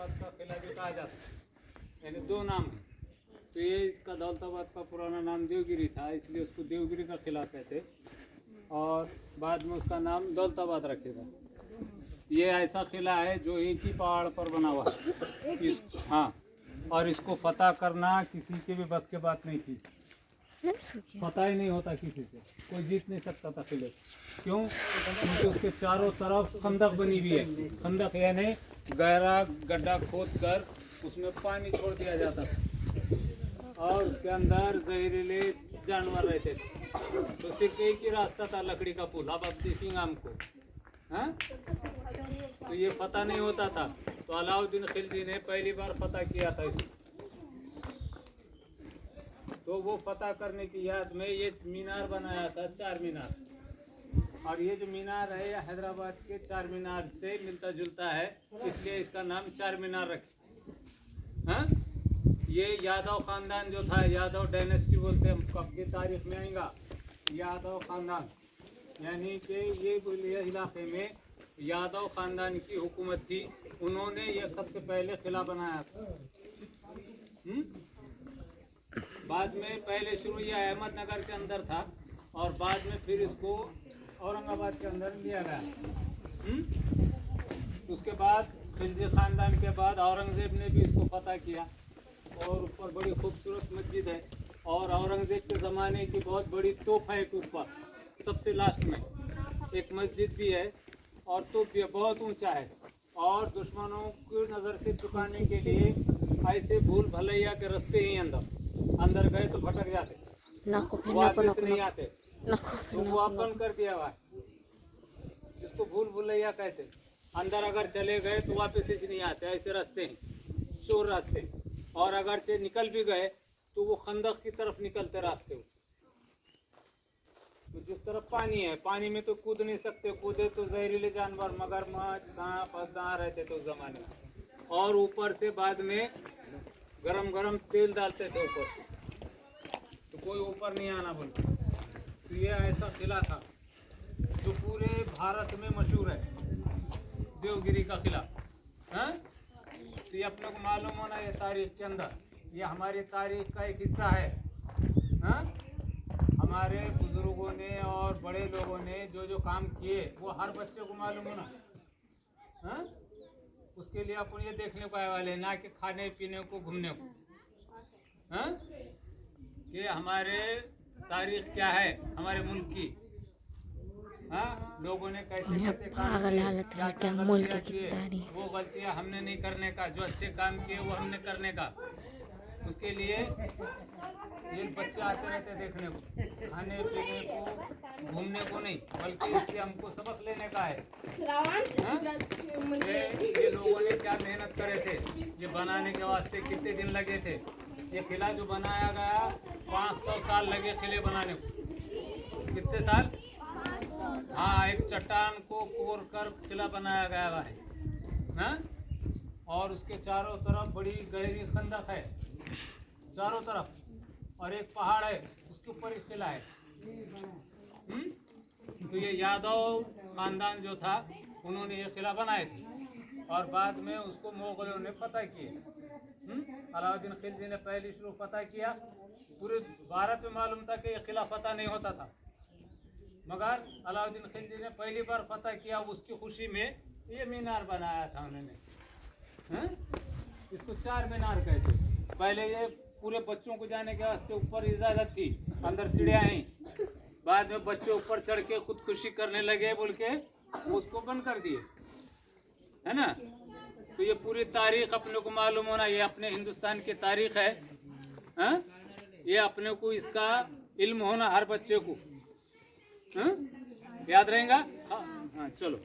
दौलताबाद का किला भी कहा जाता है, यानी दो नाम है। तो ये इसका दौलताबाद का पुराना नाम देवगिरी था, इसलिए उसको देवगिरी का किला कहते, और बाद में उसका नाम दौलताबाद रखेगा। ये ऐसा किला है जो एक ही पहाड़ पर बना हुआ है। हाँ, और इसको फतह करना किसी के भी बस के बात नहीं थी। पता ही नहीं होता किसी से, कोई जीत नहीं सकता था किले। क्यों? क्योंकि उसके चारों तरफ खंदक बनी हुई है। खंदक यानी गहरा गड्ढा खोद कर उसमें पानी छोड़ दिया जाता था और उसके अंदर जहरीले जानवर रहते थे। तो सिर्फ एक ही रास्ता था, लकड़ी का पुल। अब आप देखेंगे हमको, हाँ? तो ये फतह नहीं होता था। तो अलाउद्दीन खिलजी ने पहली बार फतह किया था इसको। तो वो फतह करने की याद में ये मीनार बनाया था, चार मीनार। और ये जो मीनार है, ये हैदराबाद के चार मीनार से मिलता जुलता है, इसलिए इसका नाम चार मीनार रखे। हाँ, ये यादव खानदान जो था, यादव डायनेस्टी बोलते हैं, हम कब की तारीख में आएगा। यादव खानदान यानी कि ये इलाके में यादव खानदान की हुकूमत थी। उन्होंने ये सबसे पहले किला बनाया था। बाद में पहले शुरू ये अहमदनगर के अंदर था और बाद में फिर इसको औरंगाबाद के अंदर लिया गया। उसके बाद खिलजी खानदान के बाद औरंगजेब ने भी इसको फतह किया और ऊपर बड़ी खूबसूरत मस्जिद है। और औरंगजेब के ज़माने की बहुत बड़ी तोप है एक ऊपर सबसे लास्ट में एक मस्जिद भी है और तोप भी बहुत ऊंचा है। और दुश्मनों की नज़र से छुपाने के लिए ऐसे भूल भलैया के रास्ते ही अंदर गए तो भटक जाते, वापस नहीं आते। तो वो अपन कर दिया हुआ, जिसको भूल भुलैया कहते। अंदर अगर चले गए तो वापस ही नहीं आते, ऐसे रास्ते हैं, चोर रास्ते। और अगर से निकल भी गए तो वो खंदक की तरफ निकलते रास्ते। तो जिस तरफ पानी है, पानी में तो कूद नहीं सकते, कूदे तो जहरीले जानवर मगरमच्छ सांप फंसा रहते थे उस जमाने में। और ऊपर से बाद में गरम गरम तेल डालते थे ऊपर से, तो कोई ऊपर नहीं आना बोलते। तो ये ऐसा किला था जो पूरे भारत में मशहूर है, देवगिरी का किला। हाँ, तो ये अपने को मालूम होना, ये तारीख के अंदर ये हमारी तारीख का एक हिस्सा है। हाँ, हमारे बुजुर्गों ने और बड़े लोगों ने जो जो काम किए वो हर बच्चे को मालूम होना। हाँ, उसके लिए अपन ये देखने को आए वाले, ना कि खाने पीने को घूमने को। हाँ, कि हमारे तारीख क्या है हमारे मुल्क की। हाँ, लोगों ने कैसे कैसे काम किए, क्या किए, वो गलतियाँ हमने नहीं करने का, जो अच्छे काम किए वो हमने करने का। उसके लिए ये बच्चे आते रहते देखने को, खाने पीने को घूमने को नहीं, बल्कि इससे हमको सबक लेने का है। ये लोगों ने क्या मेहनत करे थे, ये बनाने के वास्ते कितने दिन लगे थे। ये किला जो बनाया गया 500 साल लगे किले बनाने को। कितने साल? हाँ, एक चट्टान को कोर कर किला बनाया गया है। हाँ, और उसके चारों तरफ बड़ी गहरी खंदक है चारों तरफ, और एक पहाड़ है उसके ऊपर एक किला है। तो ये यादव खानदान जो था उन्होंने ये किला बनाए थे और बाद में उसको मुगलों ने फतह किए। अलाउद्दीन खिलजी ने पहली शुरू फतह किया। पूरे भारत में मालूम था कि ये किला फतह नहीं होता था, मगर अलाउद्दीन खिलजी ने पहली बार फतह किया। उसकी खुशी में ये मीनार बनाया था उन्होंने। इसको चार मीनार कहते। पहले ये पूरे बच्चों को जाने के वास्ते ऊपर इजाजत थी, अंदर सीढ़ियाँ हैं। बाद में बच्चे ऊपर चढ़ के खुदकुशी करने लगे बोल के उसको बंद कर दिए, है ना। तो ये पूरी तारीख अपने को मालूम होना, ये अपने हिंदुस्तान की तारीख है। हाँ, ये अपने को इसका इल्म होना हर बच्चे को। हाँ, याद रहेगा। हाँ हाँ, चलो।